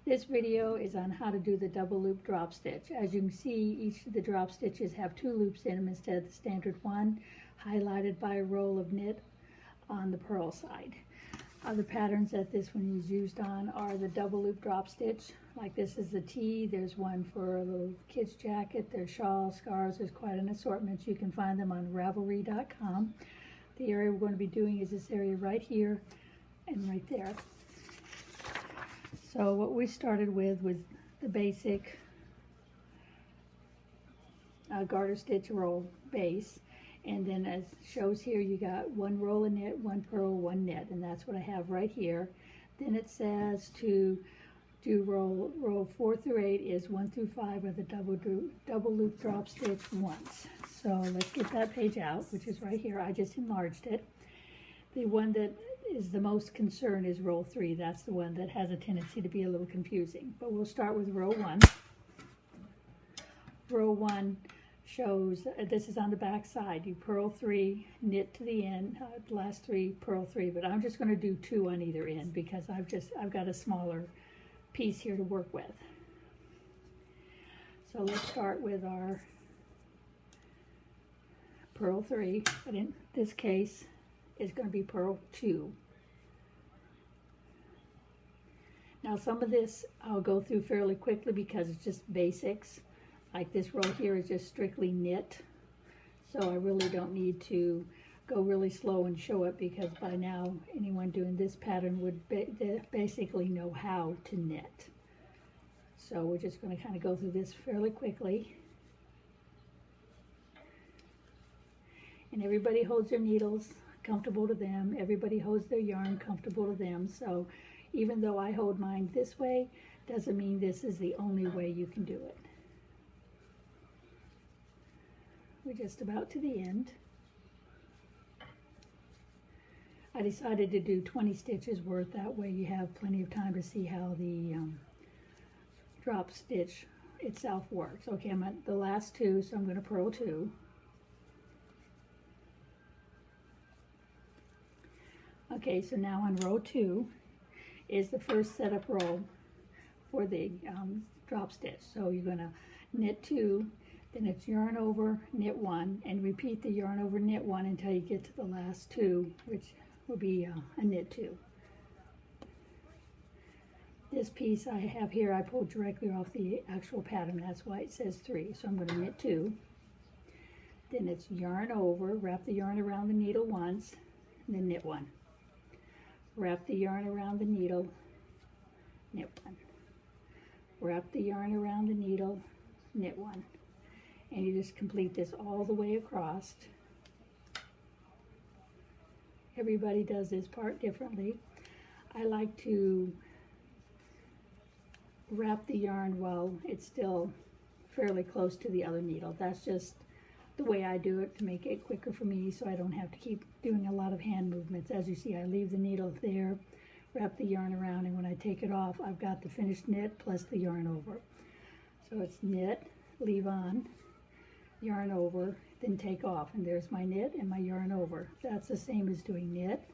This video is on how to do the double loop drop stitch. As you can see, each of the drop stitches have 2 loops in them instead of the standard one, highlighted by a roll of knit on the purl side. Other patterns that this one is used on are the double loop drop stitch. Like this is the tee, there's one for a little kid's jacket, there's shawls, scarves, there's quite an assortment. You can find them on Ravelry.com. The area we're going to be doing is this area right here and right there. So what we started with was the basic garter stitch roll base, and then as shows here, you got 1 roll of knit, 1 purl, 1 knit, and that's what I have right here. Then it says to do row 4 through 8 is 1 through 5 are the double loop drop stitch once. So let's get that page out, which is right here. I just enlarged it. The one that is the most concern is row 3. That's the one that has a tendency to be a little confusing. But we'll start with row 1. Row 1 shows, this is on the back side. You purl 3, knit to the end, last 3, purl 3. But I'm just going to do 2 on either end because I've got a smaller piece here to work with. So let's start with our purl 3, but in this case is going to be purl 2. Now some of this I'll go through fairly quickly because it's just basics. Like this row here is just strictly knit, so I really don't need to go really slow and show it because by now anyone doing this pattern would basically know how to knit. So we're just going to kind of go through this fairly quickly. And everybody holds their needles comfortable to them. Everybody holds their yarn comfortable to them. So even though I hold mine this way, doesn't mean this is the only way you can do it. We're just about to the end. I decided to do 20 stitches worth. That way you have plenty of time to see how the drop stitch itself works. Okay, I'm at the last 2, so I'm going to purl 2. Okay, so now on row 2 is the first setup row for the drop stitch. So you're going to knit 2, then it's yarn over, knit 1, and repeat the yarn over, knit 1 until you get to the last 2, which will be a knit 2. This piece I have here, I pulled directly off the actual pattern. That's why it says 3. So I'm going to knit 2. Then it's yarn over, wrap the yarn around the needle once, and then knit 1. Wrap the yarn around the needle, knit 1. Wrap the yarn around the needle, knit 1. And you just complete this all the way across. Everybody does this part differently. I like to wrap the yarn while it's still fairly close to the other needle. That's just the way I do it to make it quicker for me so I don't have to keep doing a lot of hand movements. As you see, I leave the needle there, wrap the yarn around, and when I take it off, I've got the finished knit plus the yarn over. So it's knit, leave on, yarn over, then take off, and there's my knit and my yarn over. That's the same as doing knit,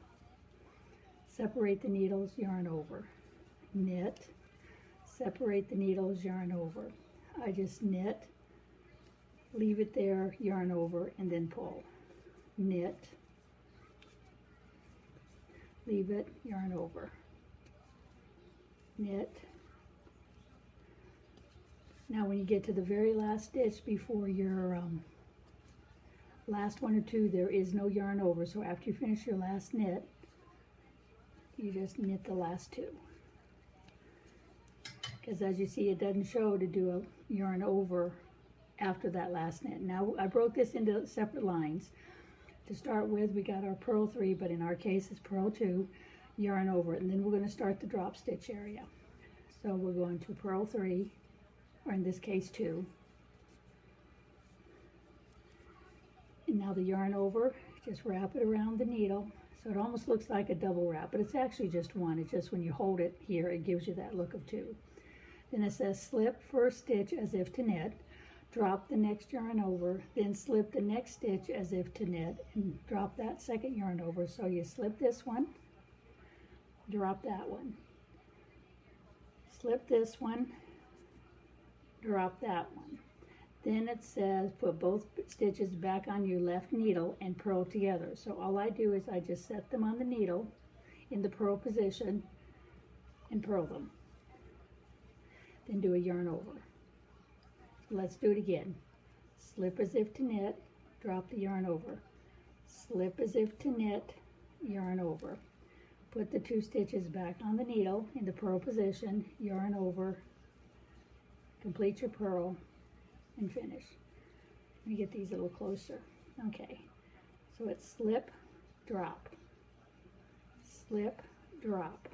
separate the needles, yarn over, knit, separate the needles, yarn over. I just knit, leave it there, yarn over, and then pull. Knit, leave it, yarn over, knit. Now when you get to the very last stitch before your last 1 or 2, there is no yarn over. So after you finish your last knit, you just knit the last 2. Because as you see, it doesn't show to do a yarn over after that last knit. Now I broke this into separate lines. To start with, we got our purl 3, but in our case it's purl 2, yarn over, and then we're going to start the drop stitch area. So we're going to purl 3, or in this case 2. And now the yarn over, just wrap it around the needle. So it almost looks like a double wrap, but it's actually just one. It's just when you hold it here, it gives you that look of 2. Then it says slip first stitch as if to knit, drop the next yarn over, then slip the next stitch as if to knit, and drop that second yarn over. So you slip this one, drop that one, slip this one, drop that one. Then it says put both stitches back on your left needle and purl together. So all I do is I just set them on the needle in the purl position and purl them. Then do a yarn over. Let's do it again. Slip as if to knit, drop the yarn over. Slip as if to knit, yarn over. Put the 2 stitches back on the needle in the purl position, yarn over, complete your purl, and finish. Let me get these a little closer. Okay, so it's slip, drop, slip, drop.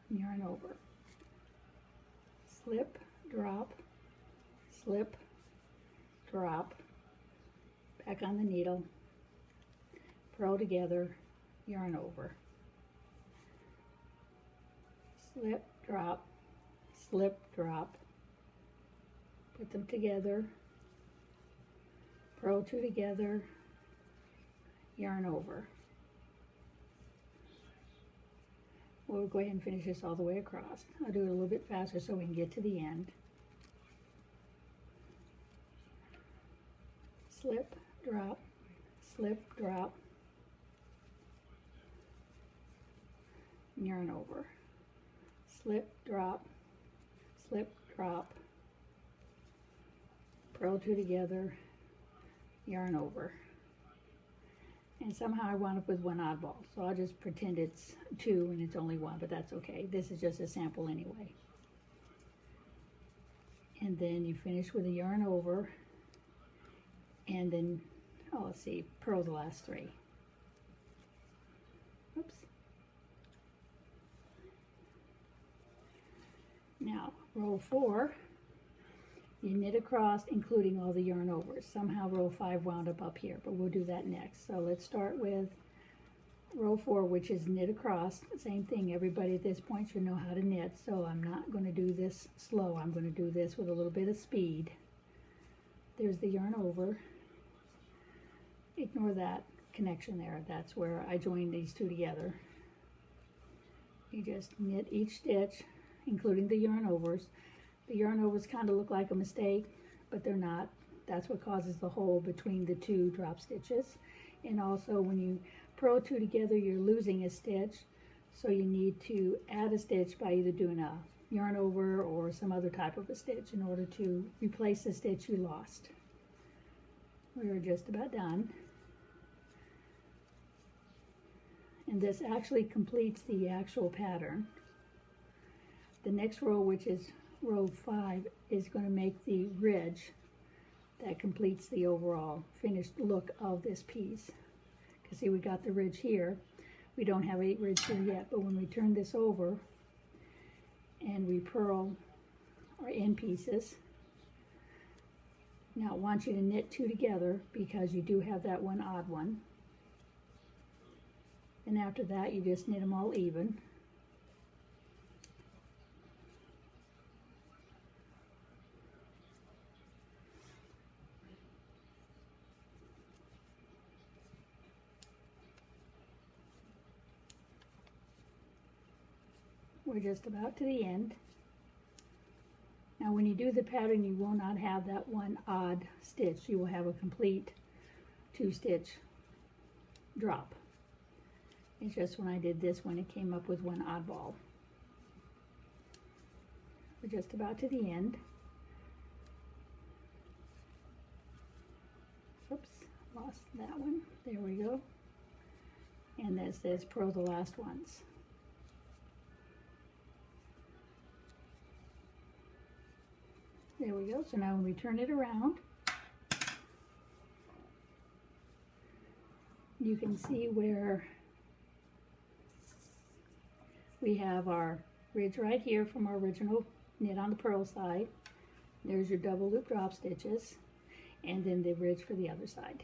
Yarn over. Slip, drop, slip, drop. Back on the needle, purl together, yarn over. Slip, drop, put them together, purl 2 together, yarn over. We'll go ahead and finish this all the way across. I'll do it a little bit faster so we can get to the end. Slip, drop, yarn over. Slip, drop, purl 2 together, yarn over. And somehow I wound up with 1 oddball, so I'll just pretend it's 2 and it's only 1, but that's okay. This is just a sample anyway. And then you finish with a yarn over, and then, oh, let's see, purl the last 3. Oops. Now, row 4, you knit across, including all the yarn overs. Somehow row 5 wound up here, but we'll do that next. So let's start with row 4, which is knit across. Same thing, everybody at this point should know how to knit, so I'm not going to do this slow. I'm going to do this with a little bit of speed. There's the yarn over. Ignore that connection there. That's where I joined these 2 together. You just knit each stitch, including the yarn overs. The yarn overs kind of look like a mistake, but they're not. That's what causes the hole between the 2 drop stitches. And also when you purl 2 together, you're losing a stitch, so you need to add a stitch by either doing a yarn over or some other type of a stitch in order to replace the stitch you lost. We're just about done. And this actually completes the actual pattern. The next row, which is row 5, is going to make the ridge that completes the overall finished look of this piece. Because see, we got the ridge here. We don't have a ridge here yet, but when we turn this over and we purl our end pieces, now I want you to knit 2 together because you do have that 1 odd one. And after that, you just knit them all even. We're just about to the end. Now when you do the pattern, you will not have that 1 odd stitch. You will have a complete 2-stitch drop. It's just when I did this one, it came up with 1 oddball. We're just about to the end. Oops, lost that one. There we go. And this says purl the last ones. There we go. So now when we turn it around, you can see where we have our ridge right here from our original knit on the purl side. There's your double loop drop stitches, and then the ridge for the other side.